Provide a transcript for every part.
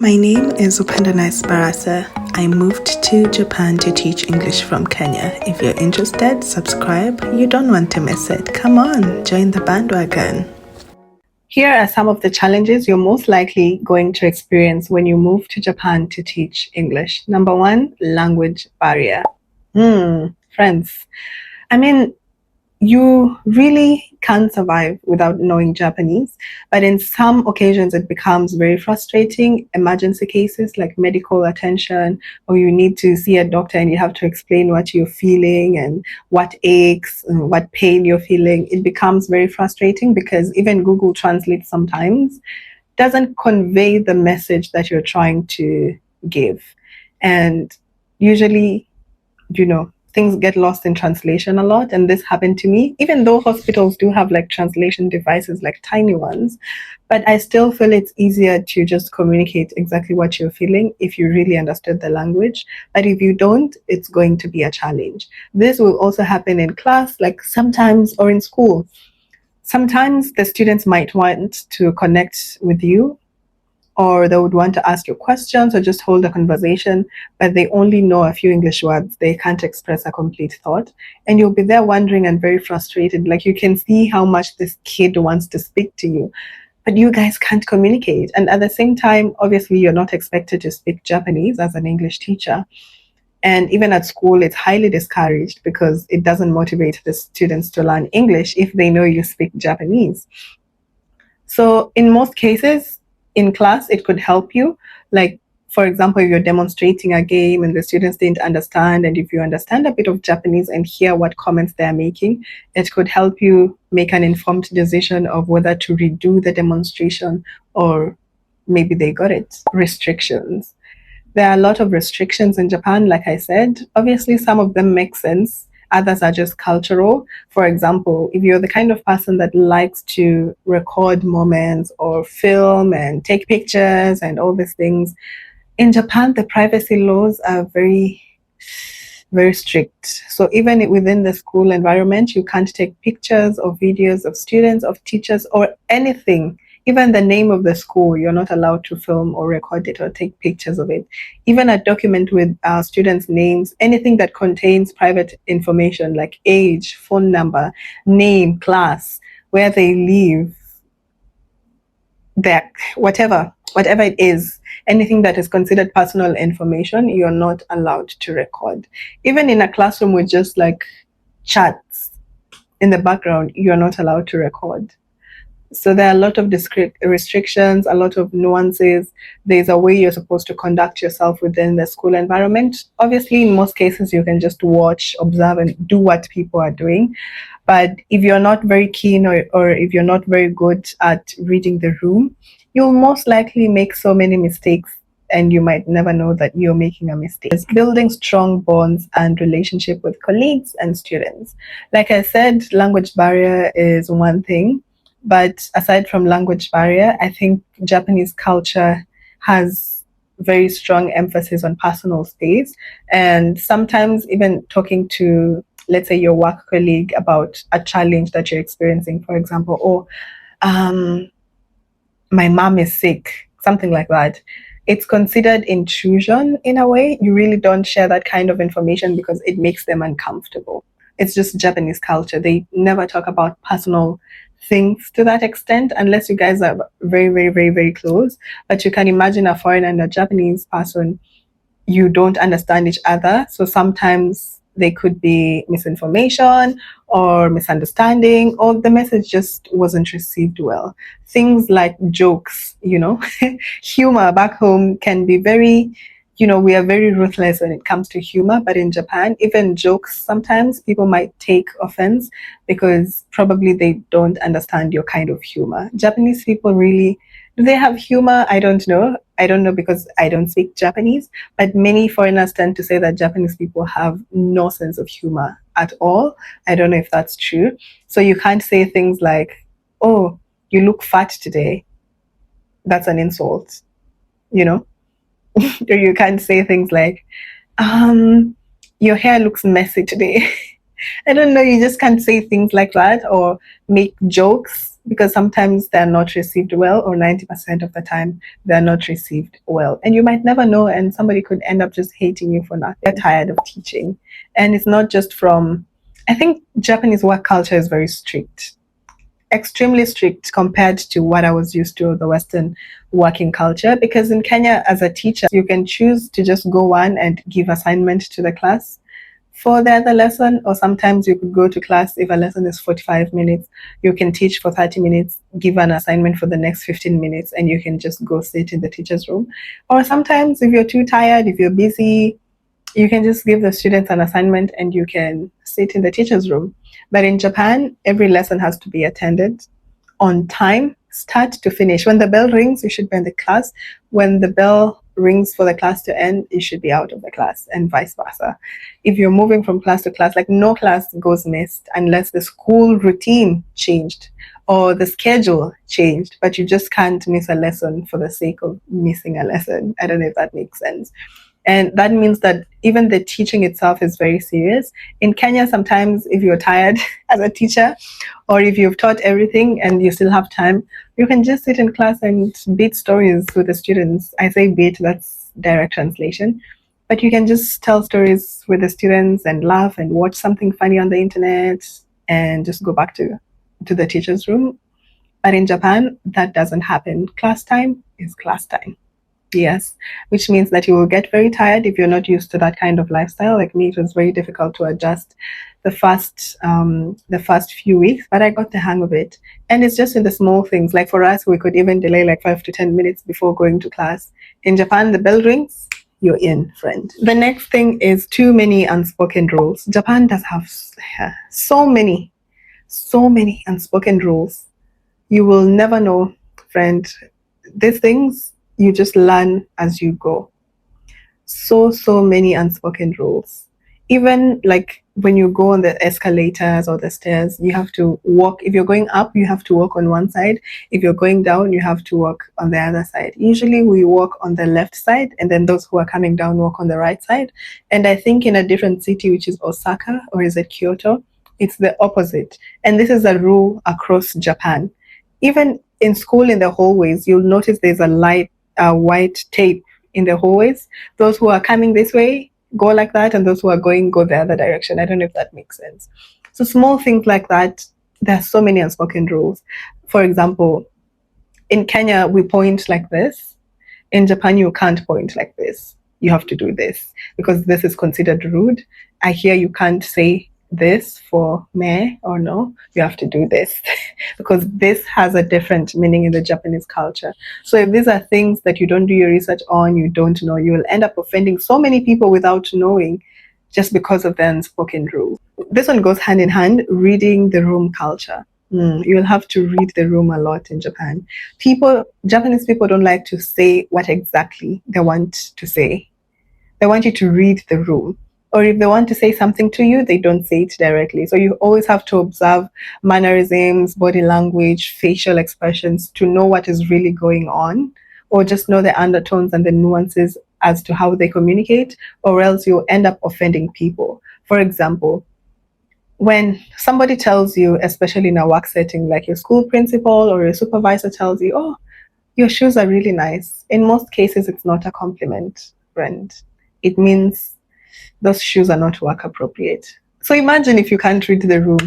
My name is Upendanais Barasa. I moved to Japan to teach English from Kenya. If you're interested, subscribe. You don't want to miss it. Come on, join the bandwagon. Here are some of the challenges you're most likely going to experience when you move to Japan to teach English. Number one, language barrier. Friends. You really can't survive without knowing Japanese, but in some occasions it becomes very frustrating. Emergency cases like medical attention, or you need to see a doctor and you have to explain what you're feeling and what aches and what pain you're feeling. It becomes very frustrating because even Google Translate sometimes doesn't convey the message that you're trying to give. And usually, things get lost in translation a lot, and this happened to me, even though hospitals do have like translation devices, like tiny ones. But I still feel it's easier to just communicate exactly what you're feeling if you really understood the language. But if you don't, it's going to be a challenge. This will also happen in class, like sometimes, or in school. Sometimes the students might want to connect with you, or they would want to ask you questions or just hold a conversation, but they only know a few English words. They can't express a complete thought. And you'll be there wondering and very frustrated. Like, you can see how much this kid wants to speak to you, but you guys can't communicate. And at the same time, obviously, you're not expected to speak Japanese as an English teacher. And even at school, it's highly discouraged because it doesn't motivate the students to learn English if they know you speak Japanese. So in most cases, in class, it could help you. Like, for example, if you're demonstrating a game and the students didn't understand, and if you understand a bit of Japanese and hear what comments they're making, it could help you make an informed decision of whether to redo the demonstration or maybe they got it. Restrictions. There are a lot of restrictions in Japan, like I said. Obviously, some of them make sense. Others are just cultural. For example, if you're the kind of person that likes to record moments or film and take pictures and all these things, in Japan, the privacy laws are very, very strict. So even within the school environment, you can't take pictures or videos of students, of teachers, or anything. Even the name of the school, you're not allowed to film or record it or take pictures of it. Even a document with students' names, anything that contains private information like age, phone number, name, class, where they live, their whatever it is, anything that is considered personal information, you're not allowed to record. Even in a classroom with just like chats in the background, you're not allowed to record. So there are a lot of restrictions, a lot of nuances. There's a way you're supposed to conduct yourself within the school environment. Obviously, in most cases, you can just watch, observe, and do what people are doing. But if you're not very keen, or if you're not very good at reading the room, you'll most likely make so many mistakes, and you might never know that you're making a mistake. It's building strong bonds and relationship with colleagues and students. Like I said, language barrier is one thing. But aside from language barrier, I think Japanese culture has very strong emphasis on personal space. And sometimes even talking to, let's say, your work colleague about a challenge that you're experiencing, for example, my mom is sick, something like that. It's considered intrusion in a way. You really don't share that kind of information because it makes them uncomfortable. It's just Japanese culture. They never talk about personal things to that extent unless you guys are very, very, very, very close. But you can imagine a foreign and a Japanese person, you don't understand each other. So sometimes they could be misinformation or misunderstanding, or the message just wasn't received well. Things like jokes, humor back home can be very, we are very ruthless when it comes to humor. But in Japan, even jokes, sometimes people might take offense because probably they don't understand your kind of humor. Japanese people really, do they have humor? I don't know. I don't know because I don't speak Japanese, but many foreigners tend to say that Japanese people have no sense of humor at all. I don't know if that's true. So you can't say things like, oh, you look fat today. That's an insult, or you can't say things like, your hair looks messy today. I don't know, you just can't say things like that or make jokes because sometimes they're not received well, or 90% of the time they're not received well. And you might never know, and somebody could end up just hating you for nothing. They're tired of teaching. And it's not just from, I think Japanese work culture is very strict, extremely strict compared to what I was used to, the Western working culture. Because in Kenya, as a teacher, you can choose to just go on and give assignment to the class for the other lesson, or sometimes you could go to class. If a lesson is 45 minutes, you can teach for 30 minutes, give an assignment for the next 15 minutes, and you can just go sit in the teacher's room. Or sometimes if you're too tired, if you're busy, you can just give the students an assignment and you can sit in the teacher's room. But in Japan, every lesson has to be attended on time, start to finish. When the bell rings, you should be in the class. When the bell rings for the class to end, you should be out of the class, and vice versa. If you're moving from class to class, like no class goes missed unless the school routine changed or the schedule changed, but you just can't miss a lesson for the sake of missing a lesson. I don't know if that makes sense. And that means that even the teaching itself is very serious. In Kenya, sometimes if you're tired as a teacher, or if you've taught everything and you still have time, you can just sit in class and beat stories with the students. I say beat, that's direct translation. But you can just tell stories with the students and laugh and watch something funny on the internet and just go back to the teacher's room. But in Japan, that doesn't happen. Class time is class time. Yes, which means that you will get very tired if you're not used to that kind of lifestyle. Like me, it was very difficult to adjust the first few weeks, but I got the hang of it. And it's just in the small things. Like for us, we could even delay like 5 to 10 minutes before going to class. In Japan, the bell rings, you're in, friend. The next thing is too many unspoken rules. Japan does have so many unspoken rules. You will never know, friend. These things you just learn as you go. So many unspoken rules. Even like when you go on the escalators or the stairs, you have to walk. If you're going up, you have to walk on one side. If you're going down, you have to walk on the other side. Usually we walk on the left side, and then those who are coming down walk on the right side. And I think in a different city, which is Osaka, or is it Kyoto, it's the opposite. And this is a rule across Japan. Even in school, in the hallways, you'll notice there's a white tape in the hallways. Those who are coming this way go like that, and those who are going go the other direction. I don't know if that makes sense. So small things like that. There are so many unspoken rules. For example, in Kenya we point like this. In Japan you can't point like this. You have to do this because this is considered rude. I hear you can't say this for me or no, you have to do this because this has a different meaning in the Japanese culture. So if these are things that you don't do your research on, you don't know, you will end up offending so many people without knowing, just because of the unspoken rules. This one goes hand in hand, reading the room culture. You'll have to read the room a lot in Japan. Japanese people don't like to say what exactly they want to say. They want you to read the room. Or if they want to say something to you, they don't say it directly. So you always have to observe mannerisms, body language, facial expressions to know what is really going on, or just know the undertones and the nuances as to how they communicate, or else you'll end up offending people. For example, when somebody tells you, especially in a work setting, like your school principal or your supervisor tells you, oh, your shoes are really nice. In most cases, it's not a compliment, friend. It means those shoes are not work appropriate. So imagine if you can't read the room.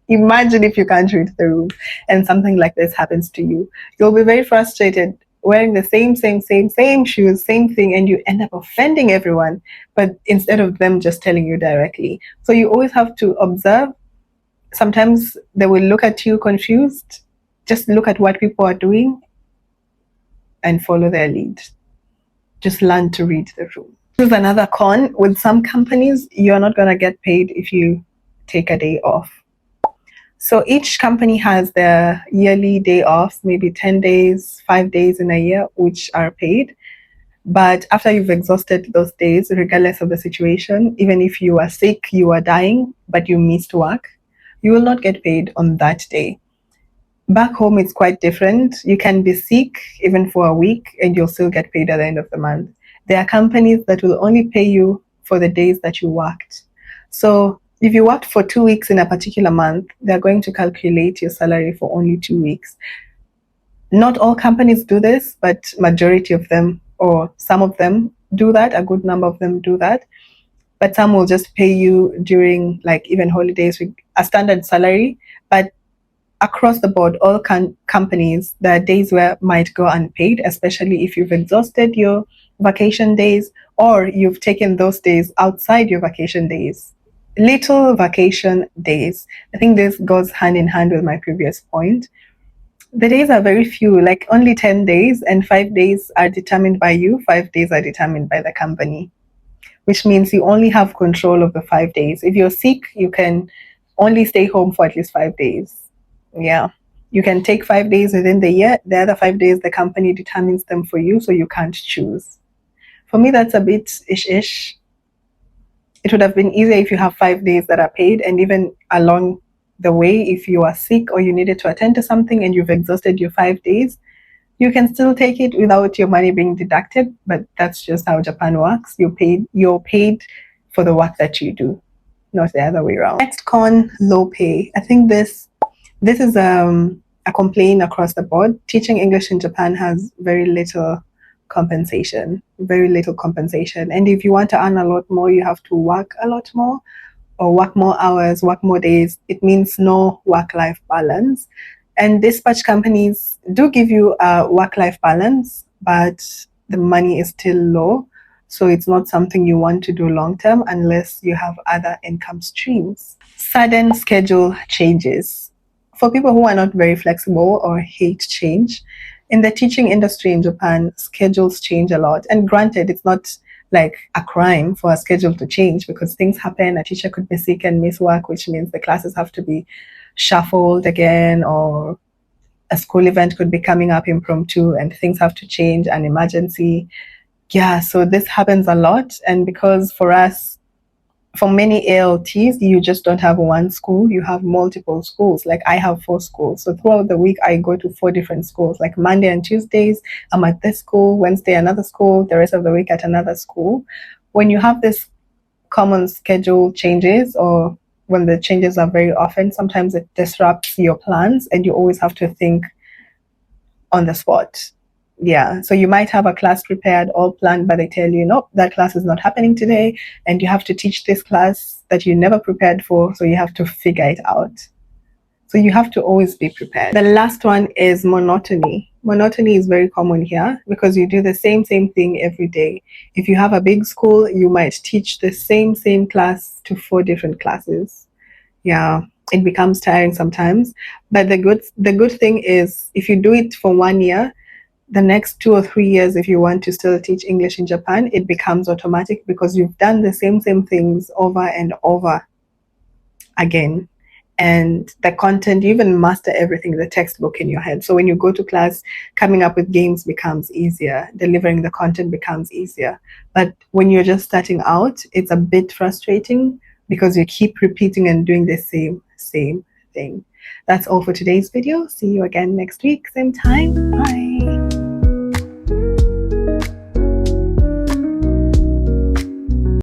Imagine if you can't read the room and something like this happens to you. You'll be very frustrated, wearing the same shoes, same thing, and you end up offending everyone, but instead of them just telling you directly. So you always have to observe. Sometimes they will look at you confused. Just look at what people are doing and follow their lead. Just learn to read the room. This is another con. With some companies, you're not going to get paid if you take a day off. So each company has their yearly day off, maybe 10 days, 5 days in a year, which are paid. But after you've exhausted those days, regardless of the situation, even if you are sick, you are dying, but you missed work, you will not get paid on that day. Back home, it's quite different. You can be sick even for a week and you'll still get paid at the end of the month. There are companies that will only pay you for the days that you worked. So If you worked for 2 weeks in a particular month, they're going to calculate your salary for only 2 weeks. Not all companies do this, but majority of them, or some of them do that. A good number of them do that. But some will just pay you during like even holidays with a standard salary. But across the board, all companies, there are days where might go unpaid, especially if you've exhausted your vacation days or you've taken those days outside your vacation days. Little vacation days. I think this goes hand in hand with my previous point. The days are very few, like only 10 days, and 5 days are determined by you, 5 days are determined by the company, which means you only have control of the 5 days. If you're sick, you can only stay home for at least 5 days. Yeah. You can take 5 days within the year. The other 5 days, the company determines them for you, so you can't choose. For me, that's a bit ish. It would have been easier if you have 5 days that are paid, and even along the way, if you are sick or you needed to attend to something and you've exhausted your 5 days, you can still take it without your money being deducted. But that's just how Japan works. You're paid for the work that you do, not the other way around. Next con, low pay. I think this is a complaint across the board. Teaching English in Japan has very little compensation, very little compensation. And if you want to earn a lot more, you have to work a lot more, or work more hours, work more days. It means no work-life balance. And dispatch companies do give you a work-life balance, but the money is still low. So it's not something you want to do long-term unless you have other income streams. Sudden schedule changes. For people who are not very flexible or hate change, in the teaching industry in Japan, schedules change a lot. And granted, it's not like a crime for a schedule to change because things happen. A teacher could be sick and miss work, which means the classes have to be shuffled again, or a school event could be coming up impromptu and things have to change, an emergency. Yeah, so this happens a lot. And because for us, for many ALTs, you just don't have one school, you have multiple schools. Like I have 4 schools. So throughout the week, I go to 4 different schools. Like Monday and Tuesdays, I'm at this school, Wednesday, another school, the rest of the week at another school. When you have this common schedule changes, or when the changes are very often, sometimes it disrupts your plans and you always have to think on the spot. Yeah, so you might have a class prepared, all planned, but they tell you, nope, that class is not happening today, and you have to teach this class that you never prepared for, so you have to figure it out. So you have to always be prepared. The last one is monotony. Monotony is very common here because you do the same thing every day. If you have a big school, you might teach the same class to 4 different classes. Yeah, it becomes tiring sometimes. But the good thing is if you do it for 1 year, the next 2 or 3 years, if you want to still teach English in Japan, it becomes automatic because you've done the same things over and over again. And the content, you even master everything, the textbook in your head. So when you go to class, coming up with games becomes easier, delivering the content becomes easier. But when you're just starting out, it's a bit frustrating because you keep repeating and doing the same thing. That's all for today's video. See you again next week, same time. Bye.